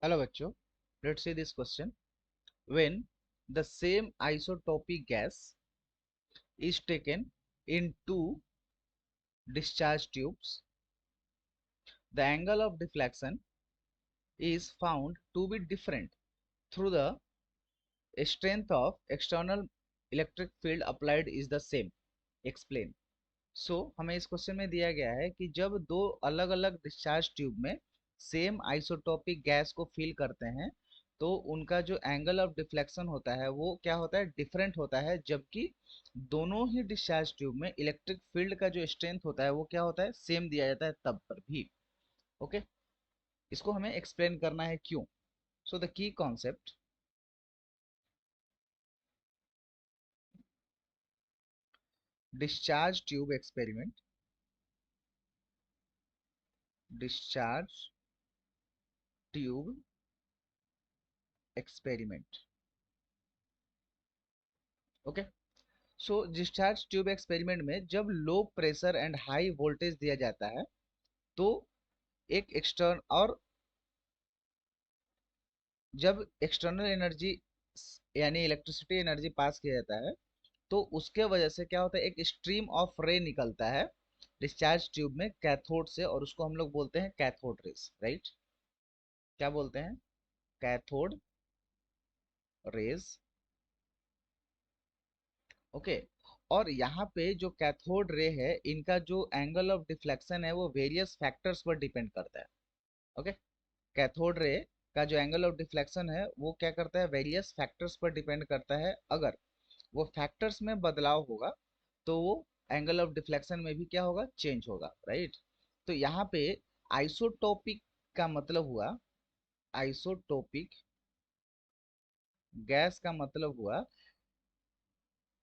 Hello बच्चों, let's see this question. When the same isotopic gas is taken in two discharge tubes, the angle of deflection is found to be different through the strength of external electric field applied is the same. Explain. हमें इस question में दिया गया है कि जब दो अलग अलग डिस्चार्ज ट्यूब में सेम आइसोटोपिक गैस को फिल करते हैं तो उनका जो एंगल ऑफ डिफ्लेक्शन होता है वो क्या होता है, डिफरेंट होता है, जबकि दोनों ही डिस्चार्ज ट्यूब में इलेक्ट्रिक फील्ड का जो स्ट्रेंथ होता है वो क्या होता है, सेम दिया जाता है तब पर भी। ओके, इसको हमें एक्सप्लेन करना है क्यों। So the key concept, discharge tube experiment, discharge tube experiment. Okay, so discharge tube experiment में जब low pressure and high voltage दिया जाता है तो एक एक्सटर्न और जब एक्सटर्नल एनर्जी यानी इलेक्ट्रिसिटी एनर्जी पास किया जाता है तो उसके वजह से क्या होता है, एक स्ट्रीम ऑफ रे निकलता है डिस्चार्ज ट्यूब में कैथोड से, और उसको हम लोग बोलते हैं कैथोड रेस। राइट, क्या बोलते हैं, कैथोड रेज। ओके, और यहाँ पे जो कैथोड रे है इनका जो एंगल ऑफ डिफ्लेक्शन है वो वेरियस फैक्टर्स पर डिपेंड करता है। ओके, कैथोड रे का जो एंगल ऑफ डिफ्लेक्शन है वो क्या करता है, वेरियस फैक्टर्स पर डिपेंड करता है। अगर वो फैक्टर्स में बदलाव होगा तो वो एंगल ऑफ डिफ्लेक्शन में भी क्या होगा, चेंज होगा। राइट, तो यहाँ पे आइसोटोपिक का मतलब हुआ, आइसोटोपिक गैस का मतलब हुआ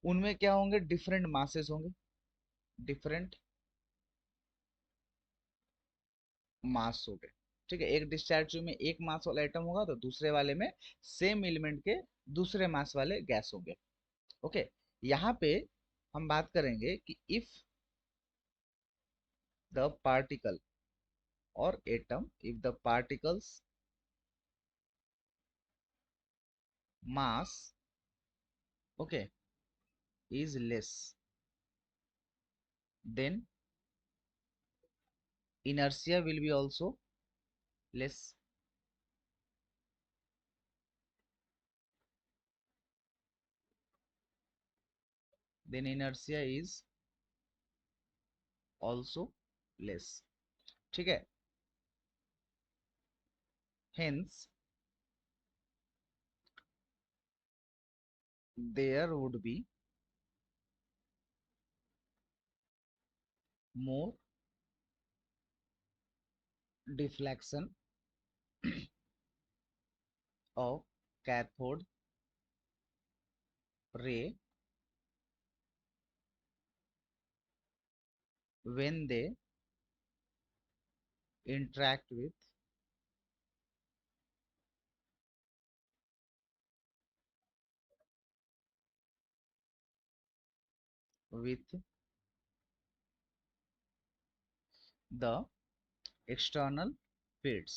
उनमें क्या होंगे, डिफरेंट मासेस होंगे, डिफरेंट मास हो गए। ठीक है, एक डिस्चार्ज ट्यूब में एक मास वाला आइटम होगा तो दूसरे वाले में सेम एलिमेंट के दूसरे मास वाले गैस होंगे। ओके, यहाँ पे हम बात करेंगे कि इफ द पार्टिकल और atom, if the particles mass, okay, is less, then inertia will be also less। then inertia is also less। ठीक है, hence there would be more deflection of cathode ray when they interact with the external fields।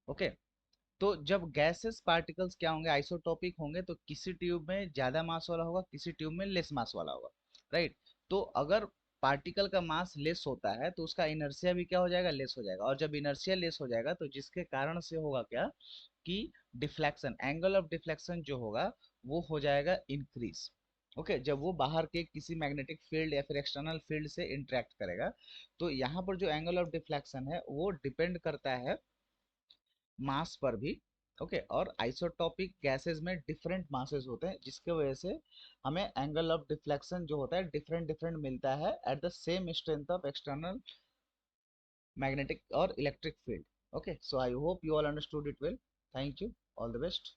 Okay, तो जब gases particles क्या होंगे, isotopic होंगे, तो किसी tube में ज्यादा मास वाला होगा, किसी ट्यूब में लेस मास वाला होगा। राइट, तो अगर पार्टिकल का मास लेस होता है तो उसका इनर्शिया भी क्या हो जाएगा, लेस हो जाएगा, और जब इनर्शिया लेस हो जाएगा तो जिसके कारण से होगा क्या कि डिफ्लेक्शन, एंगल ऑफ डिफ्लेक्शन जो होगा वो हो जाएगा इंक्रीज। ओके, जब वो बाहर के किसी मैग्नेटिक फील्ड या फिर एक्सटर्नल फील्ड से इंटरेक्ट करेगा तो यहाँ पर जो एंगल ऑफ डिफ्लेक्शन है वो डिपेंड करता है मास पर भी। ओके, और आइसोटॉपिक गैसेस में डिफरेंट मासेस होते हैं जिसके वजह से हमें एंगल ऑफ डिफ्लेक्शन जो होता है डिफरेंट डिफरेंट मिलता है at the same strength of external magnetic और electric field. Okay, so I hope you all understood it well. Thank you, all the best.